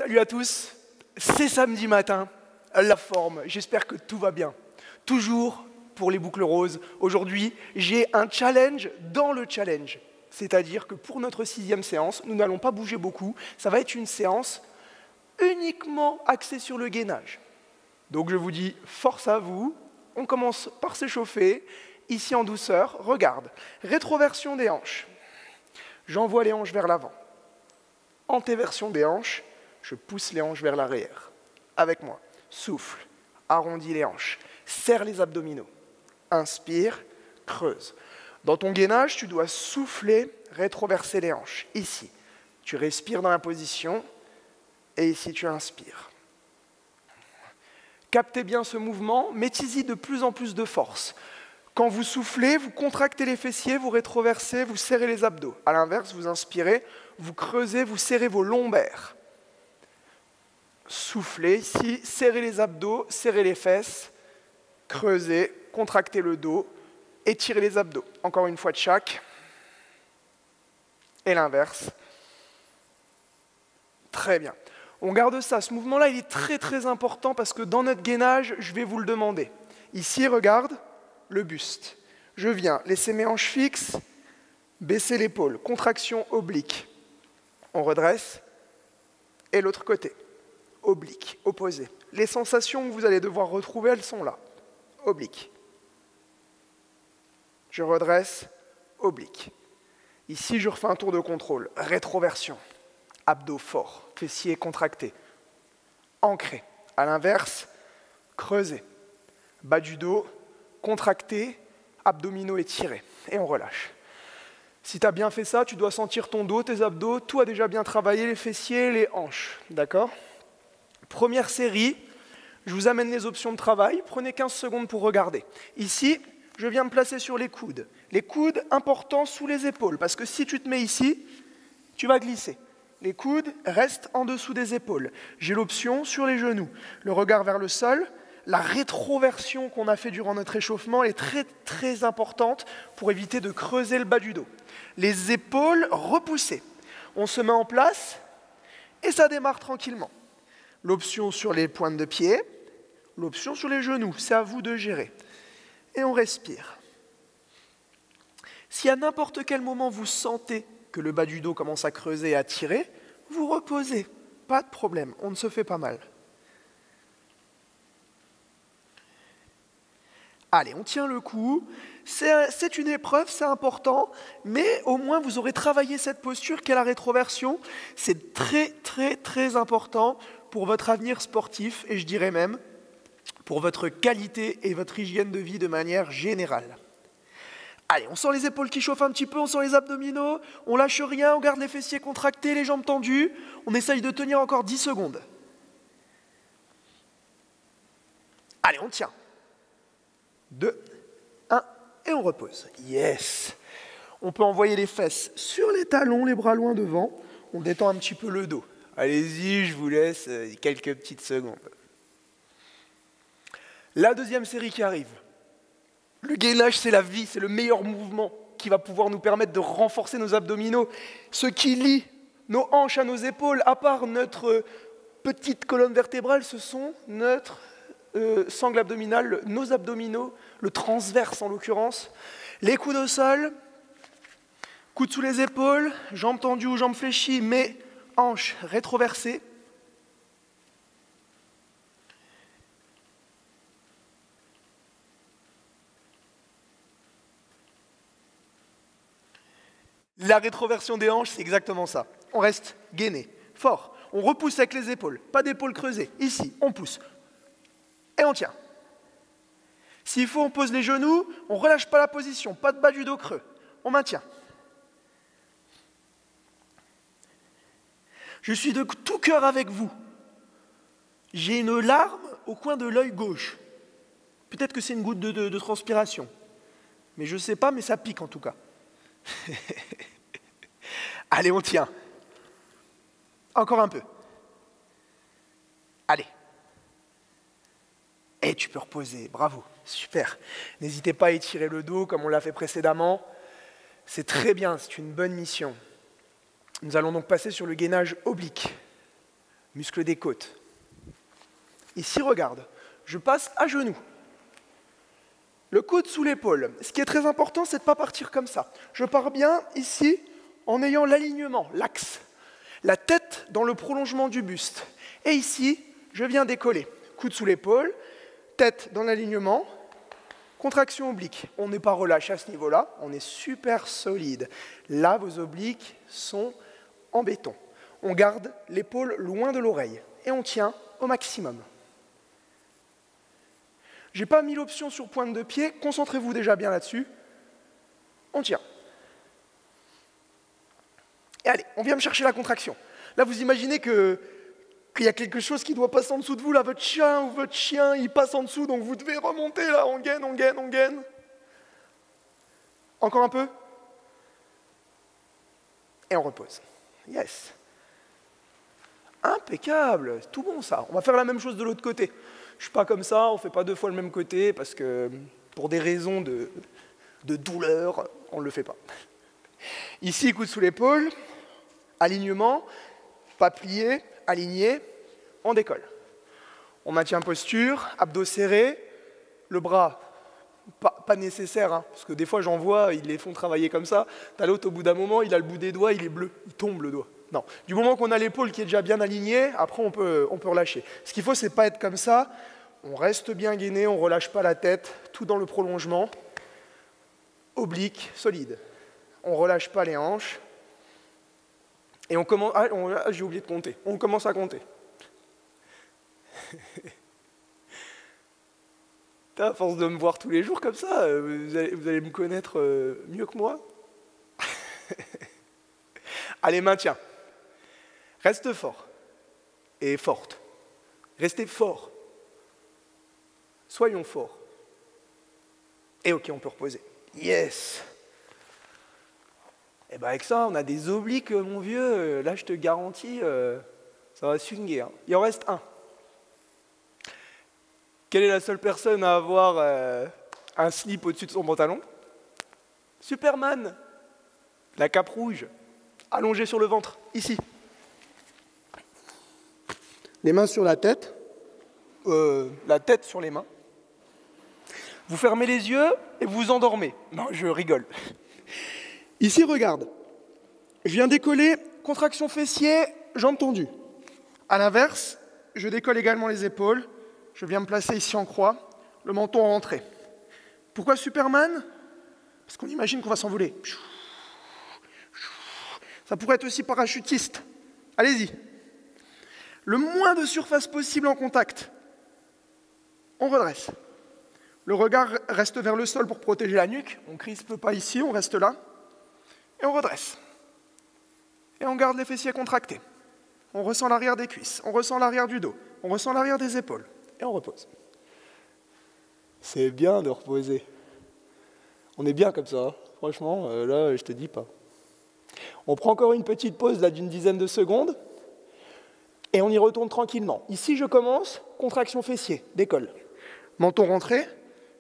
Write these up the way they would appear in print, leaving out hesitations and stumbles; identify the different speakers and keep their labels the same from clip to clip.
Speaker 1: Salut à tous, c'est samedi matin, la forme, j'espère que tout va bien. Toujours pour les boucles roses, aujourd'hui j'ai un challenge dans le challenge. C'est-à-dire que pour notre 6e séance, nous n'allons pas bouger beaucoup, ça va être une séance uniquement axée sur le gainage. Donc je vous dis, force à vous, on commence par s'échauffer, ici en douceur, regarde, rétroversion des hanches, j'envoie les hanches vers l'avant. Antéversion des hanches, je pousse les hanches vers l'arrière. Avec moi, souffle, arrondis les hanches, serre les abdominaux. Inspire, creuse. Dans ton gainage, tu dois souffler, rétroverser les hanches. Ici, tu respires dans la position et ici, tu inspires. Captez bien ce mouvement, mettez-y de plus en plus de force. Quand vous soufflez, vous contractez les fessiers, vous rétroversez, vous serrez les abdos. À l'inverse, vous inspirez, vous creusez, vous serrez vos lombaires. Soufflez ici, serrez les abdos, serrez les fesses, creusez, contractez le dos, étirez les abdos. Encore une fois de chaque. Et l'inverse. Très bien. On garde ça. Ce mouvement-là, il est très très important parce que dans notre gainage, je vais vous le demander. Ici, regarde. Le buste. Je viens laisser mes hanches fixes, baisser l'épaule, contraction oblique. On redresse. Et l'autre côté, oblique, opposé. Les sensations que vous allez devoir retrouver, elles sont là. Oblique. Je redresse, oblique. Ici, je refais un tour de contrôle. Rétroversion. Abdos forts, fessiers contractés. Ancré. À l'inverse, creusé. Bas du dos, contracté, abdominaux étirés. Et on relâche. Si tu as bien fait ça, tu dois sentir ton dos, tes abdos, tout a déjà bien travaillé, les fessiers, les hanches. D'accord ? Première série, je vous amène les options de travail. Prenez 15 secondes pour regarder. Ici, je viens me placer sur les coudes. Les coudes, importants sous les épaules, parce que si tu te mets ici, tu vas glisser. Les coudes restent en dessous des épaules. J'ai l'option sur les genoux. Le regard vers le sol. La rétroversion qu'on a fait durant notre échauffement est très très importante pour éviter de creuser le bas du dos. Les épaules repoussées. On se met en place et ça démarre tranquillement. L'option sur les pointes de pied, l'option sur les genoux, c'est à vous de gérer. Et on respire. Si à n'importe quel moment vous sentez que le bas du dos commence à creuser et à tirer, vous reposez. Pas de problème, on ne se fait pas mal. Allez, on tient le coup. C'est une épreuve, c'est important, mais au moins vous aurez travaillé cette posture qu'est la rétroversion. C'est très, très, très important pour votre avenir sportif et je dirais même pour votre qualité et votre hygiène de vie de manière générale. Allez, on sent les épaules qui chauffent un petit peu, on sent les abdominaux, on lâche rien, on garde les fessiers contractés, les jambes tendues. On essaye de tenir encore 10 secondes. Allez, on tient. 2, 1, et on repose. Yes! On peut envoyer les fesses sur les talons, les bras loin devant. On détend un petit peu le dos. Allez-y, je vous laisse quelques petites secondes. La deuxième série qui arrive. Le gainage, c'est la vie, c'est le meilleur mouvement qui va pouvoir nous permettre de renforcer nos abdominaux. Ce qui lie nos hanches à nos épaules, à part notre petite colonne vertébrale, ce sont notre sangle abdominale, nos abdominaux, le transverse en l'occurrence, les coudes au sol, coudes sous les épaules, jambes tendues ou jambes fléchies, mais hanches rétroversées. La rétroversion des hanches, c'est exactement ça. On reste gainé, fort. On repousse avec les épaules, pas d'épaules creusées. Ici, on pousse. Et on tient. S'il faut, on pose les genoux, on ne relâche pas la position, pas de bas du dos creux. On maintient. Je suis de tout cœur avec vous. J'ai une larme au coin de l'œil gauche. Peut-être que c'est une goutte de transpiration. Mais je ne sais pas, mais ça pique en tout cas. Allez, on tient. Encore un peu. Allez. Et tu peux reposer, bravo, super. N'hésitez pas à étirer le dos comme on l'a fait précédemment. C'est très bien, c'est une bonne mission. Nous allons donc passer sur le gainage oblique. muscle des côtes. Ici, regarde, je passe à genoux. Le coude sous l'épaule. Ce qui est très important, c'est de ne pas partir comme ça. Je pars bien ici en ayant l'alignement, l'axe. La tête dans le prolongement du buste. Et ici, je viens décoller. Coude sous l'épaule, tête dans l'alignement, contraction oblique. On n'est pas relâché à ce niveau-là, on est super solide. Là, vos obliques sont en béton. On garde l'épaule loin de l'oreille et on tient au maximum. Je n'ai pas mis l'option sur pointe de pied, concentrez-vous déjà bien là-dessus. On tient. Et allez, on vient me chercher la contraction. Là, vous imaginez qu'il y a quelque chose qui doit passer en dessous de vous, là, votre chien ou votre chien, il passe en dessous, donc vous devez remonter, là, on gaine, on gaine, on gaine. Encore un peu. Et on repose. Yes. Impeccable, tout bon ça. On va faire la même chose de l'autre côté. Je ne suis pas comme ça, on ne fait pas 2 fois le même côté, parce que pour des raisons de douleur, on ne le fait pas. Ici, coude sous l'épaule, alignement, pas plié, aligné, on décolle. On maintient posture, abdos serrés, le bras, pas nécessaire, hein, parce que des fois j'en vois, ils les font travailler comme ça, t'as l'autre au bout d'un moment, il a le bout des doigts, il est bleu, il tombe le doigt. Non, du moment qu'on a l'épaule qui est déjà bien alignée, après on peut relâcher. Ce qu'il faut, c'est pas être comme ça, on reste bien gainé, on ne relâche pas la tête, tout dans le prolongement, oblique, solide. On ne relâche pas les hanches, et on commence, j'ai oublié de compter, on commence à compter. À force de me voir tous les jours comme ça, vous allez me connaître mieux que moi. Allez, maintiens. Reste fort et forte. Restez fort. Soyons forts. Et ok, on peut reposer. Yes. Et bien avec ça, on a des obliques, mon vieux. Là, je te garantis, ça va swinguer. Hein. Il en reste un. Quelle est la seule personne à avoir un slip au-dessus de son pantalon? Superman. La cape rouge. Allongée sur le ventre, ici. Les mains sur la tête sur les mains. Vous fermez les yeux et vous vous endormez. Non, je rigole. Ici, regarde. Je viens décoller, contraction fessier, jambes tendues. À l'inverse, je décolle également les épaules. Je viens me placer ici en croix, le menton en rentrée. Pourquoi Superman? Parce qu'on imagine qu'on va s'envoler. Ça pourrait être aussi parachutiste. Allez-y. Le moins de surface possible en contact. On redresse. Le regard reste vers le sol pour protéger la nuque. On ne crispe pas ici, on reste là. Et on redresse. Et on garde les fessiers contractés. On ressent l'arrière des cuisses, on ressent l'arrière du dos, on ressent l'arrière des épaules. Et on repose. C'est bien de reposer. On est bien comme ça. Hein. Franchement, là, je te dis pas. On prend encore une petite pause là d'une dizaine de secondes. Et on y retourne tranquillement. Ici, je commence, contraction fessier, décolle. Menton rentré,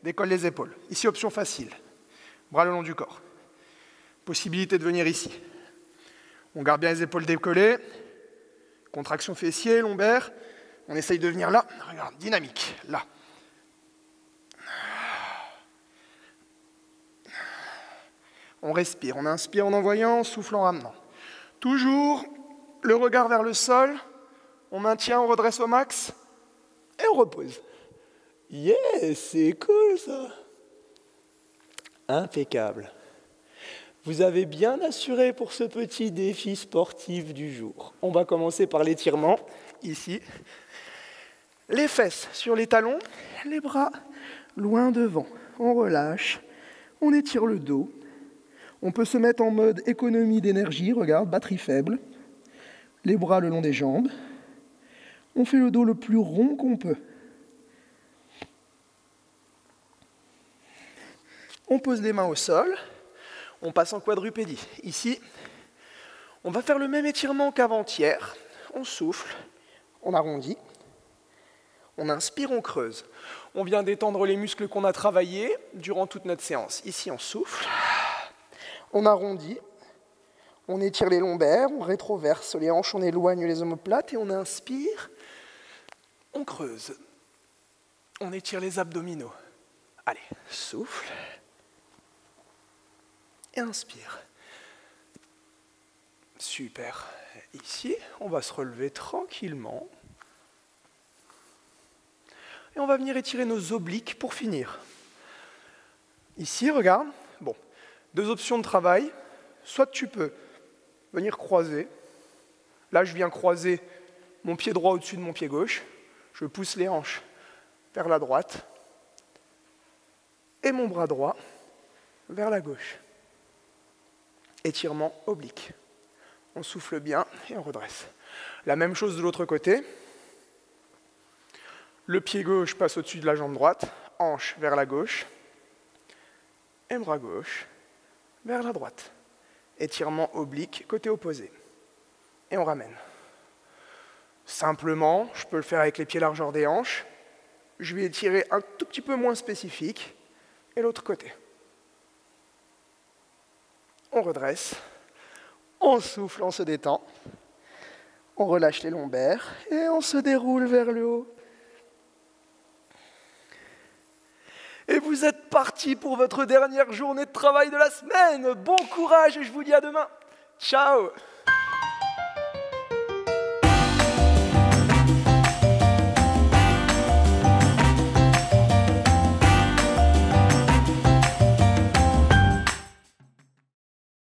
Speaker 1: décolle les épaules. Ici, option facile. Bras le long du corps. Possibilité de venir ici. On garde bien les épaules décollées. Contraction fessier, lombaire. On essaye de venir là. Regarde, dynamique, là. On respire. On inspire en envoyant, on souffle en ramenant. Toujours le regard vers le sol. On maintient, on redresse au max. Et on repose. Yes, c'est cool ça. Impeccable. Vous avez bien assuré pour ce petit défi sportif du jour. On va commencer par l'étirement, ici. Les fesses sur les talons, les bras loin devant. On relâche, on étire le dos. On peut se mettre en mode économie d'énergie, regarde, batterie faible. Les bras le long des jambes. On fait le dos le plus rond qu'on peut. On pose les mains au sol. On passe en quadrupédie. Ici, on va faire le même étirement qu'avant-hier. On souffle, on arrondit. On inspire, on creuse. On vient détendre les muscles qu'on a travaillés durant toute notre séance. Ici, on souffle, on arrondit, On étire les lombaires, on rétroverse les hanches, on éloigne les omoplates et on inspire. On creuse. On étire les abdominaux. Allez, souffle. Et inspire. Super. Ici, on va se relever tranquillement. Et on va venir étirer nos obliques pour finir. Ici, regarde. Bon, 2 options de travail. Soit tu peux venir croiser. Là, je viens croiser mon pied droit au-dessus de mon pied gauche. Je pousse les hanches vers la droite. Et mon bras droit vers la gauche. Étirement oblique. On souffle bien et on redresse. La même chose de l'autre côté. Le pied gauche passe au-dessus de la jambe droite, hanche vers la gauche, et bras gauche vers la droite. Étirement oblique, côté opposé. Et on ramène. Simplement, je peux le faire avec les pieds largeur des hanches. Je vais étirer un tout petit peu moins spécifique, et l'autre côté. On redresse, on souffle, on se détend, on relâche les lombaires, et on se déroule vers le haut. Et vous êtes partis pour votre dernière journée de travail de la semaine. Bon courage et je vous dis à demain. Ciao!